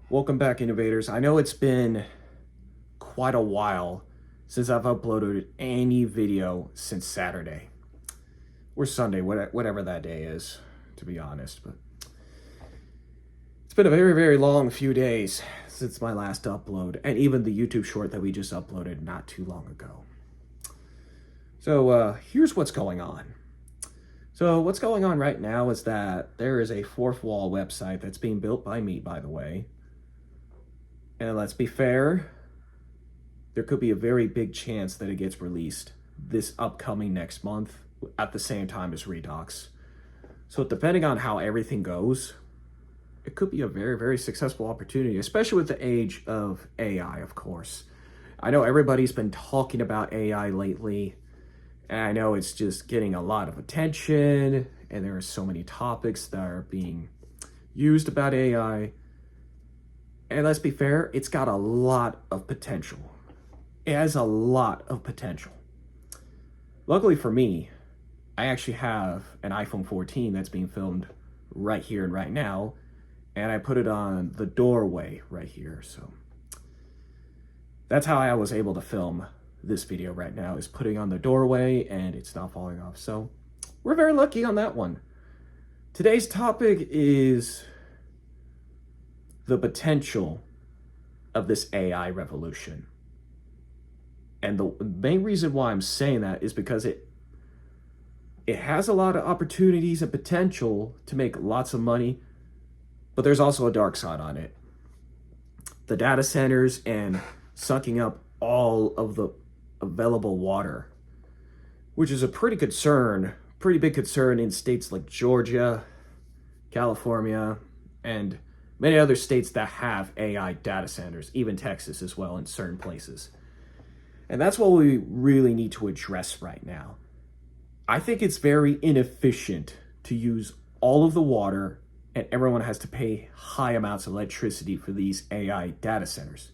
Welcome back, innovators. I know it's been quite a while since I've uploaded any video since Saturday or Sunday, whatever that day is, to be honest. But it's been a very, very long few days since my last upload, and even the YouTube short that we just uploaded not too long ago. So here's what's going on. So what's going on right now is that there is a fourth wall website that's being built by me, by the way. And let's be fair, there could be a very big chance that it gets released this upcoming next month at the same time as Redux. So depending on how everything goes, it could be a very, very successful opportunity, especially with the age of AI, of course. I know everybody's been talking about AI lately, and I know it's just getting a lot of attention, and there are so many topics that are being used about AI. And let's be fair, it's got a lot of potential. It has a lot of potential. Luckily for me, I actually have an iPhone 14 that's being filmed right here and right now, and I put it on the doorway right here. So that's how I was able to film this video right now, is putting on the doorway and it's not falling off. So we're very lucky on that one. Today's topic is the potential of this AI revolution. And the main reason why I'm saying that is because it has a lot of opportunities and potential to make lots of money, but there's also a dark side on it. The data centers and sucking up all of the available water, which is a pretty big concern in states like Georgia, California, and many other states that have AI data centers, even Texas as well in certain places. And that's what we really need to address right now. I think it's very inefficient to use all of the water and everyone has to pay high amounts of electricity for these AI data centers.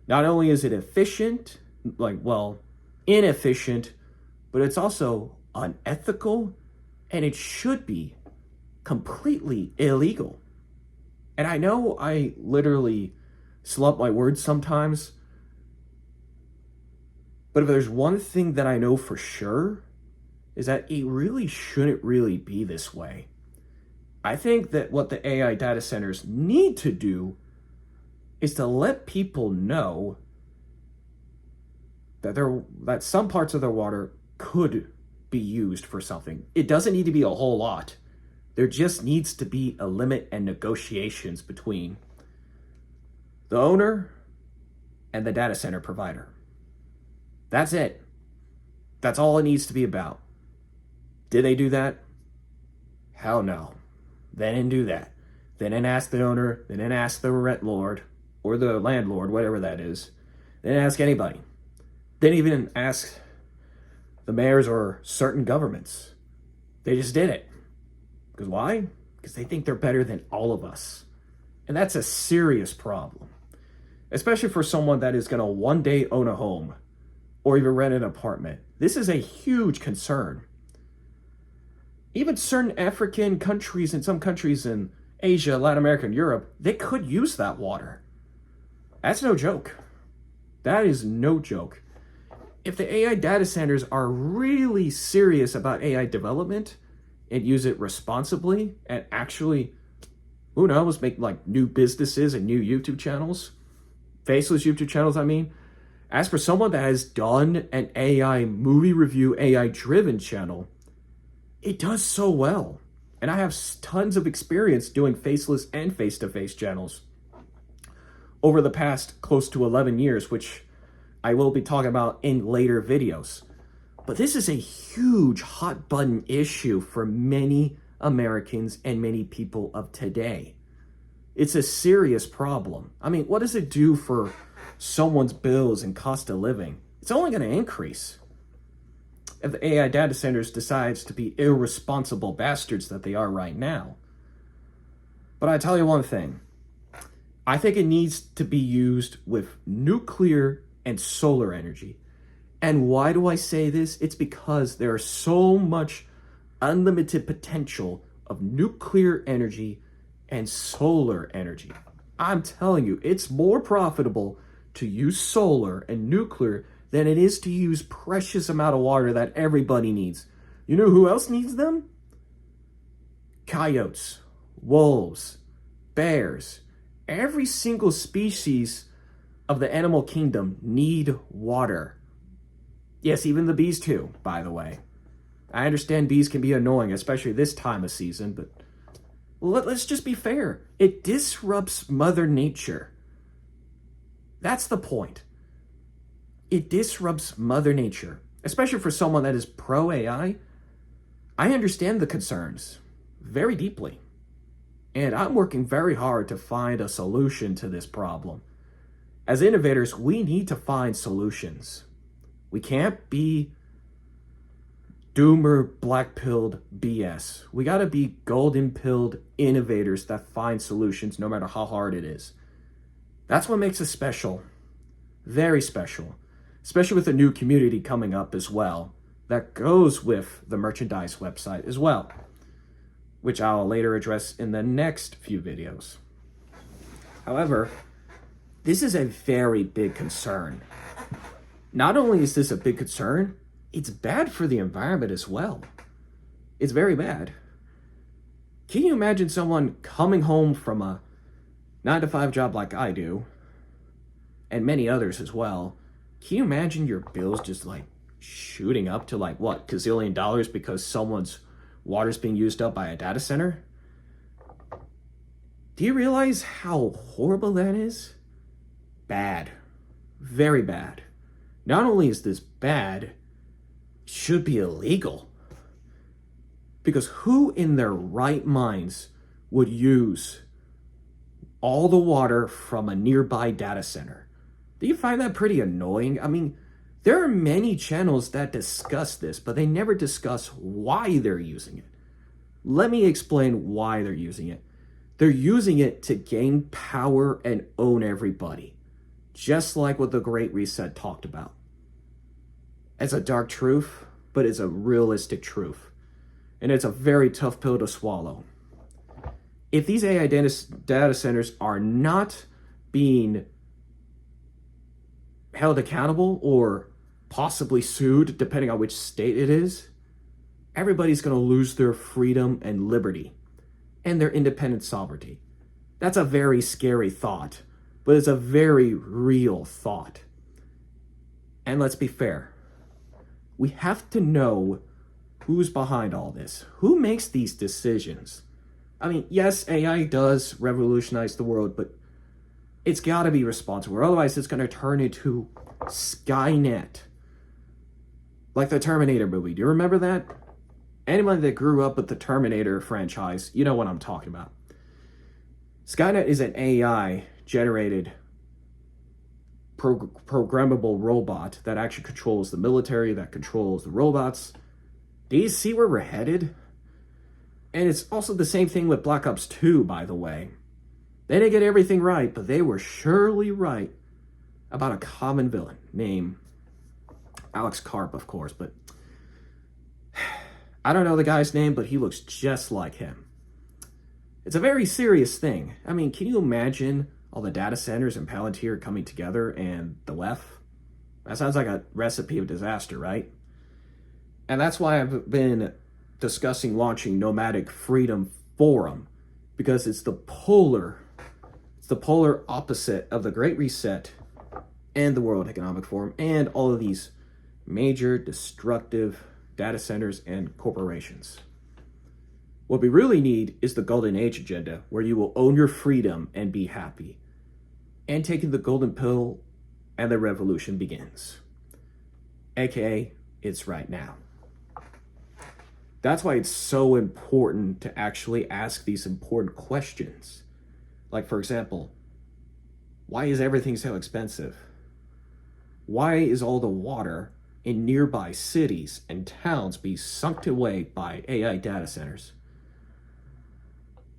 Not only is it inefficient, but it's also unethical, and it should be completely illegal. And I know I literally slump my words sometimes, but if there's one thing that I know for sure, is that it really shouldn't really be this way. I think that what the AI data centers need to is to let people know that some parts of their water could be used for something. It doesn't need to be a whole lot. There just needs to be a limit and negotiations between the owner and the data center provider. That's it. That's all it needs to be about. Did they do that? Hell no. They didn't do that. They didn't ask the owner. They didn't ask the rent lord or the landlord, whatever that is. They didn't ask anybody. They didn't even ask the mayors or certain governments. They just did it. Because why? Because they think they're better than all of us. And that's a serious problem. Especially for someone that is going to one day own a home or even rent an apartment. This is a huge concern. Even certain African countries and some countries in Asia, Latin America, and Europe, they could use that water. That's no joke. That is no joke. If the AI data centers are really serious about AI development and use it responsibly and actually, who knows, make like new businesses and new YouTube channels, faceless YouTube channels, I mean. As for someone that has done an AI movie review, AI driven channel, it does so well. And I have tons of experience doing faceless and face-to-face channels over the past close to 11 years, which I will be talking about in later videos. But this is a huge hot button issue for many Americans and many people of today. It's a serious problem. I mean, what does it do for someone's bills and cost of living? It's only going to increase if the AI data centers decides to be irresponsible bastards that they are right now. But I tell you one thing. I think it needs to be used with nuclear and solar energy. And why do I say this? It's because there is so much unlimited potential of nuclear energy and solar energy. I'm telling you, it's more profitable to use solar and nuclear than it is to use precious amount of water that everybody needs. You know who else needs them? Coyotes, wolves, bears. Every single species of the animal kingdom need water. Yes, even the bees too, by the way. I understand bees can be annoying, especially this time of season, but let's just be fair. It disrupts Mother Nature. That's the point. It disrupts Mother Nature, especially for someone that is pro-AI. I understand the concerns very deeply, and I'm working very hard to find a solution to this problem. As innovators, we need to find solutions. We can't be doomer black-pilled BS. We gotta be golden-pilled innovators that find solutions no matter how hard it is. That's what makes us special. Very special. Especially with a new community coming up as well. That goes with the merchandise website as well, which I'll later address in the next few videos. However, this is a very big concern. Not only is this a big concern, it's bad for the environment as well. It's very bad. Can you imagine someone coming home from a 9-to-5 job like I do, and many others as well? Can you imagine your bills just like shooting up to like what, gazillion dollars because someone's water's being used up by a data center? Do you realize how horrible that is? Bad. Very bad. Not only is this bad, it should be illegal. Because who in their right minds would use all the water from a nearby data center? Do you find that pretty annoying? I mean, there are many channels that discuss this, but they never discuss why they're using it. Let me explain why they're using it. They're using it to gain power and own everybody, just like what the Great Reset talked about. It's a dark truth, but it's a realistic truth. And it's a very tough pill to swallow. If these AI data centers are not being held accountable or possibly sued, depending on which state it is, everybody's going to lose their freedom and liberty and their independent sovereignty. That's a very scary thought, but it's a very real thought. And let's be fair. We have to know who's behind all this. Who makes these decisions? I mean, yes, AI does revolutionize the world, but it's got to be responsible. Otherwise, it's going to turn into Skynet. Like the Terminator movie. Do you remember that? Anyone that grew up with the Terminator franchise, you know what I'm talking about. Skynet is an AI-generated programmable robot that actually controls the military, that controls the robots. Do you see where we're headed? And it's also the same thing with Black Ops 2, by the way. They didn't get everything right, but they were surely right about a common villain named Alex Karp, of course, but I don't know the guy's name, but he looks just like him. It's a very serious thing. I mean, can you imagine all the data centers in Palantir coming together and the left? That sounds like a recipe of disaster, right? And that's why I've been discussing launching Nomadic Freedom Forum, because it's the polar opposite of the Great Reset and the World Economic Forum and all of these major destructive data centers and corporations. What we really need is the Golden Age agenda, where you will own your freedom and be happy. And taking the golden pill and the revolution begins. AKA, it's right now. That's why it's so important to actually ask these important questions. Like, for example, why is everything so expensive? Why is all the water in nearby cities and towns being sucked away by AI data centers?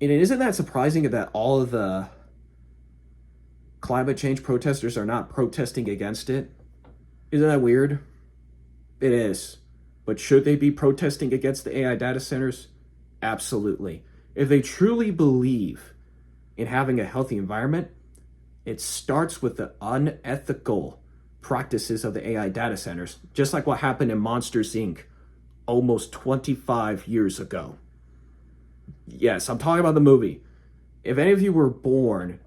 And isn't that surprising that all of the climate change protesters are not protesting against it? Isn't that weird? It is. But should they be protesting against the AI data centers? Absolutely. If they truly believe in having a healthy environment, It starts with the unethical practices of the AI data centers, just like what happened in Monsters, Inc. almost 25 years ago. Yes, I'm talking about the movie. If any of you were born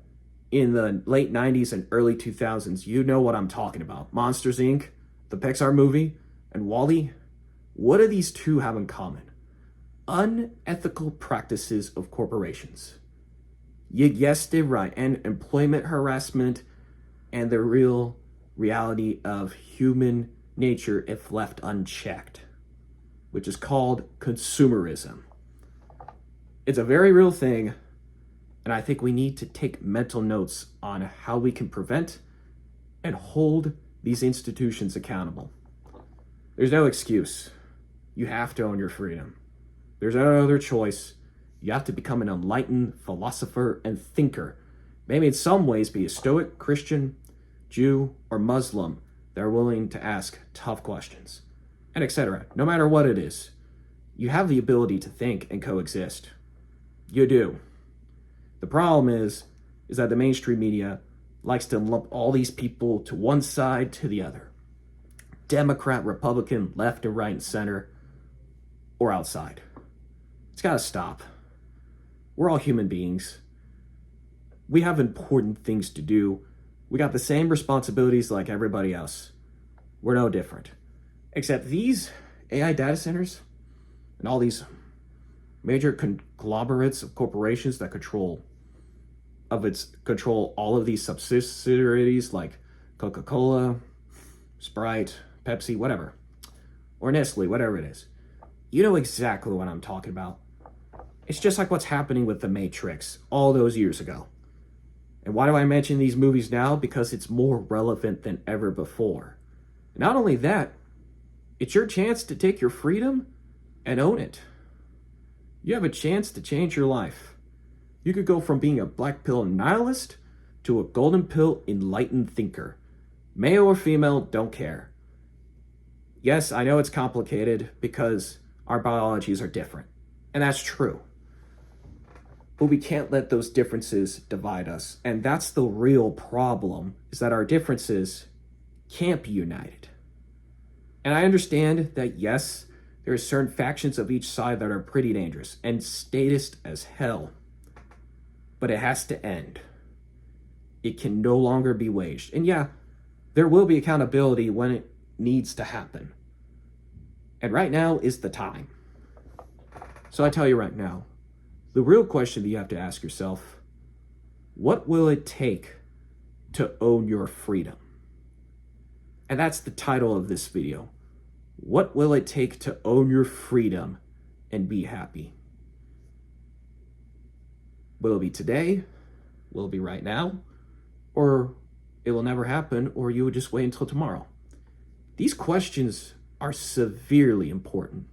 in the late 90s and early 2000s, you know what I'm talking about. Monsters, Inc., the Pixar movie, and WALL-E. What do these two have in common? Unethical practices of corporations. You guessed it right. And employment harassment and the real reality of human nature if left unchecked, which is called consumerism. It's a very real thing, and I think we need to take mental notes on how we can prevent and hold these institutions accountable. There's no excuse. You have to own your freedom. There's no other choice. You have to become an enlightened philosopher and thinker. Maybe in some ways be a Stoic, Christian, Jew, or Muslim that are willing to ask tough questions, and etc. No matter what it is, you have the ability to think and coexist. You do. The problem is that the mainstream media likes to lump all these people to one side to the other. Democrat, Republican, left and right and center, or outside. It's got to stop. We're all human beings. We have important things to do. We got the same responsibilities like everybody else. We're no different. Except these AI data centers and all these major conglomerates of corporations that control all of these subsidiaries like Coca-Cola, Sprite, Pepsi, whatever, or Nestle, whatever it is. You know exactly what I'm talking about. It's just like what's happening with The Matrix all those years ago. And why do I mention these movies now? Because it's more relevant than ever before. Not only that, it's your chance to take your freedom and own it. You have a chance to change your life. You could go from being a black pill nihilist to a golden pill enlightened thinker. Male or female, don't care. Yes, I know it's complicated because our biologies are different. And that's true. But we can't let those differences divide us. And that's the real problem, is that our differences can't be united. And I understand that, yes, there are certain factions of each side that are pretty dangerous and statist as hell. But it has to end. It can no longer be waged. And yeah, there will be accountability when it needs to happen. And right now is the time. So I tell you right now, the real question that you have to ask yourself, what will it take to own your freedom? And that's the title of this video. What will it take to own your freedom and be happy? Will it be today? Will it be right now? Or it will never happen, or you would just wait until tomorrow? These questions are severely important,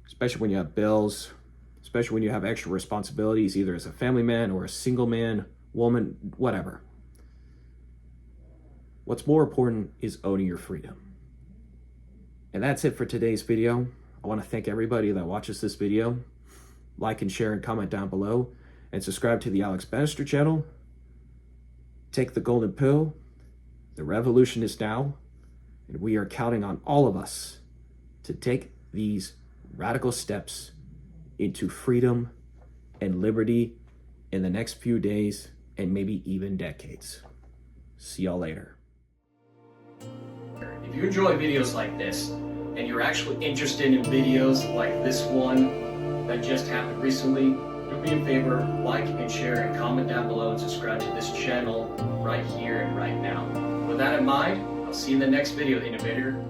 especially when you have bills, especially when you have extra responsibilities, either as a family man or a single man, woman, whatever. What's more important is owning your freedom. And that's it for today's video. I want to thank everybody that watches this video. Like and share and comment down below, and subscribe to the Banister channel. Take the golden pill. The revolution is now, and we are counting on all of us to take these radical steps into freedom and liberty in the next few days and maybe even decades. See y'all later. If you enjoy videos like this, and you're actually interested in videos like this one that just happened recently, do me a favor, like and share and comment down below and subscribe to this channel right here and right now. With that in mind, I'll see you in the next video, innovator.